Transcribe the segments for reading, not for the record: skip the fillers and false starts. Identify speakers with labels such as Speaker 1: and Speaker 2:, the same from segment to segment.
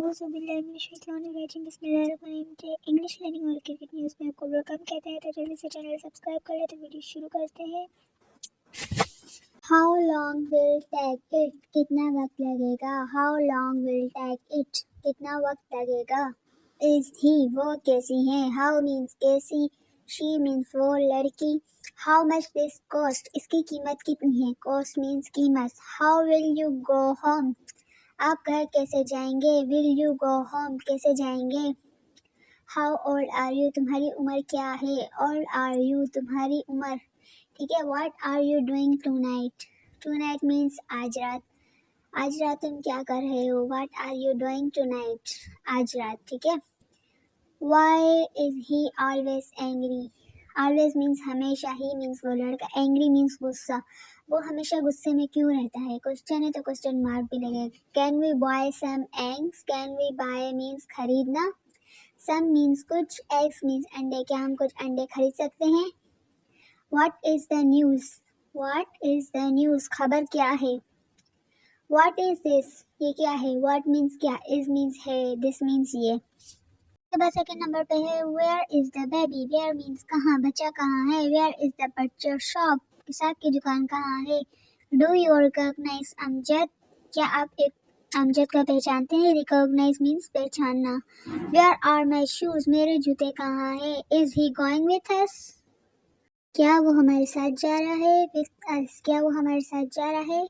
Speaker 1: के English learning और cricket news में आपको वेलकम कहते हैं। तो जल्दी से चैनल सब्सक्राइब कर ले। तो वीडियो शुरू करते हैं। How long will take it, कितना वक्त लगेगा। How long will take it, कितना वक्त लगेगा। इज ही, वो कैसी है। हाउ मीन्स कैसी, शी मीन्स वो लड़की। हाउ मच दिस कॉस्ट, इसकी कीमत कितनी है। कॉस्ट मीन्स कीमत। How will you go home, आप घर कैसे जाएंगे। विल यू गो होम, कैसे जाएंगे। हाउ ओल्ड आर यू, तुम्हारी उम्र क्या है। ओल्ड आर यू, तुम्हारी उम्र। ठीक है। What are you doing tonight, tonight means आज रात। आज रात तुम क्या कर रहे हो। What are you doing tonight, आज रात। ठीक है। Why is he always angry, always means हमेशा, ही मीन्स वो लड़का, एंग्री मीन्स गुस्सा, वो हमेशा गुस्से में क्यों रहता है। क्वेश्चन है तो क्वेश्चन मार्क भी लगेगा। Can we buy some eggs, can we buy means खरीदना, सम मीन्स कुछ, एग्स मीन्स अंडे, क्या हम कुछ अंडे खरीद सकते हैं। What is the news, what is the news, खबर क्या है। व्हाट इज दिस, ये क्या है। व्हाट मीन्स क्या, इज मीन्स है, दिस मीन्स ये। उसके बाद सेकंड नंबर पे है where is the baby, where means कहाँ, बच्चा कहाँ है। वेयर इज द बच्चा शॉप, किताब की दुकान कहाँ है। डू यू रिकॉग्नाइज अमजद, क्या आप एक अमजद को पहचानते हैं। रिकॉग्नाइज मीन्स पहचानना। वेयर आर माई शूज, मेरे जूते कहाँ है। Is he going with us, क्या वो हमारे साथ जा रहा है। विथ अस, क्या वो हमारे साथ जा रहा है।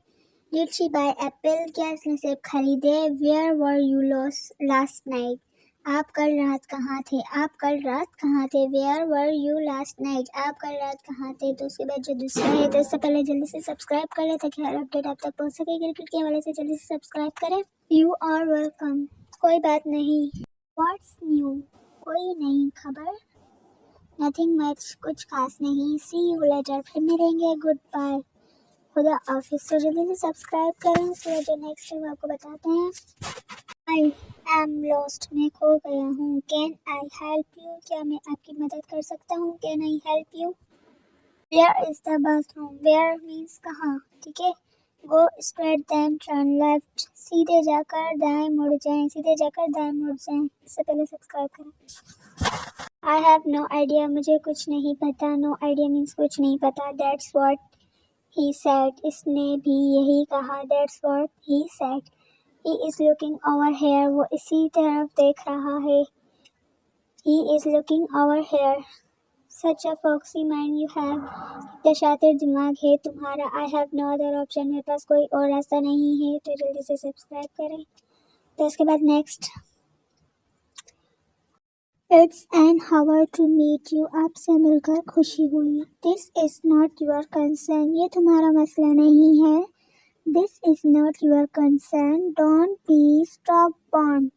Speaker 1: डिड शी बाय एप्पल, क्या इसने सेब खरीदे। Where were you last night, आप कल रात कहाँ थे। आप कल रात कहाँ थे। Where were you last night, आप कल रात कहाँ थे। तो उसके बाद जो दूसरा है, तो उससे पहले जल्दी से सब्सक्राइब कर ले ताकि हर अपडेट आप तक पहुँच सके। क्रिकेट के हवाले से जल्दी से सब्सक्राइब करें। यू आर वेलकम, कोई बात नहीं। व्हाट्स न्यू, कोई नई खबर। नथिंग मच, कुछ खास नहीं। सी यू लेटर, फिर मिलेंगे। गुड बाय, खुदा ऑफिस। तो जल्दी से सब्सक्राइब करें। तो जो नेक्स्ट है वो आपको बताते हैं। आई एम लॉस्ट, मैं खो गया हूँ। कैन आई हेल्प यू, क्या मैं आपकी मदद कर सकता हूँ। Can I help you. Where is the bathroom, where means कहाँ। ठीक है। Go straight then turn left, सीधे जाकर दाएं मुड़ जाएं, सीधे जाकर दाएं मुड़ जाएं। इससे पहले सब्सक्राइब करें। आई हैव नो आइडिया, मुझे कुछ नहीं पता। नो आइडिया मीन्स कुछ नहीं पता। दैट्स व्हाट ही सेड, इसने भी यही कहा। That's what he said. He is looking over here, वो इसी तरफ देख रहा है। He is looking over here. Such a foxy mind you have, कितना शातिर दिमाग है तुम्हारा। I have no other option, मेरे पास कोई और रास्ता नहीं है। तो जल्दी से सब्सक्राइब करें। तो उसके बाद next, It's an honor to meet you, आपसे मिलकर खुशी हुई। This is not your concern, ये तुम्हारा मसला नहीं है। This is not your concern, don't be stubborn,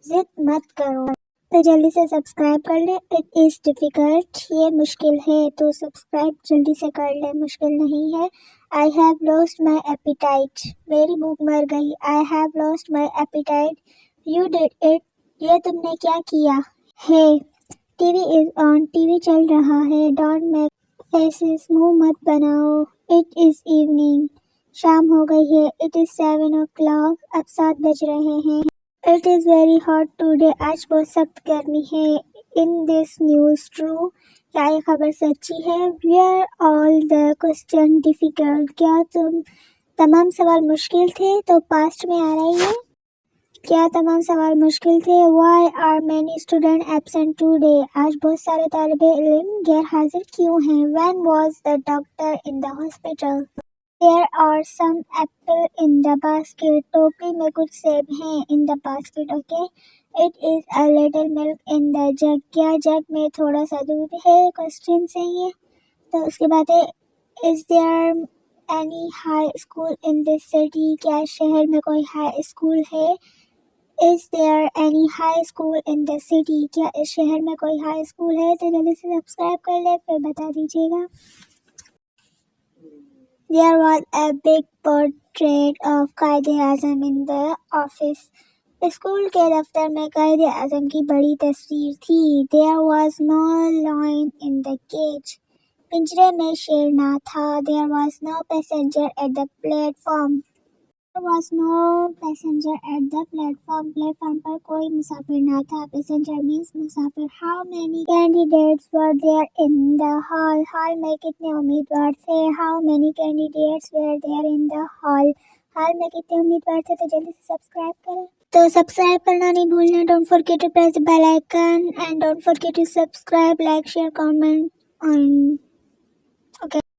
Speaker 1: जिद मत करो। तो जल्दी से सब्सक्राइब कर ले। इट इज़ डिफ़िकल्ट, ये मुश्किल है। तो सब्सक्राइब जल्दी से कर ले, मुश्किल नहीं है। I have lost my appetite, मेरी भूख मर गई। I have lost my appetite, you did it, ये तुमने क्या किया है। टीवी इज़ ऑन, टीवी चल रहा है। डोंट मेक फेसेस, मुंह मत बनाओ। इट इज़ इवनिंग, शाम हो गई है। इट इज़ 7 o'clock, अब 7 बज रहे हैं। It is very hot today, आज बहुत सख्त गर्मी है। इन दिस न्यूज़ ट्रू, क्या ये खबर सच्ची है। Were all the question difficult, क्या तमाम सवाल मुश्किल थे। तो पास्ट में आ रही है, क्या तमाम सवाल मुश्किल थे। Why are many student absent today, आज बहुत सारे तालिबे इल्म गैर हाजिर क्यों हैं। When was the doctor in the hospital. There are some apple in the basket, टोकरी में कुछ सेब हैं। In the basket, okay. It is a little milk in the jug, क्या जग में थोड़ा सा दूध है। क्वेश्चन से ये। तो उसके बाद है Is there any high school in this city, क्या शहर में कोई हाई स्कूल है। Is there any high school in the city, क्या इस शहर में कोई हाई स्कूल है। तो जल्दी से सब्सक्राइब कर ले, फिर बता दीजिएगा। There was a big portrait of Quaid-e-Azam in the office. School के दफ्तर में कायद-ए-आज़म की बड़ी तस्वीर थी। There was no lion in the cage. पिंजरे में शेर ना था। There was no passenger at the platform. There was no passenger at the platform. Platform पर कोई मुसाफिर ना था. Passenger means Musafir. How many candidates were there in the hall? Hall में कितने उम्मीदवार थे? How many candidates were there in the hall? Hall में कितने उम्मीदवार थे? तो जल्दी से सब्सक्राइब करें. तो सब्सक्राइब करना नहीं भूलना. Don't forget to press the bell icon and don't forget to subscribe, like, share, comment. And okay.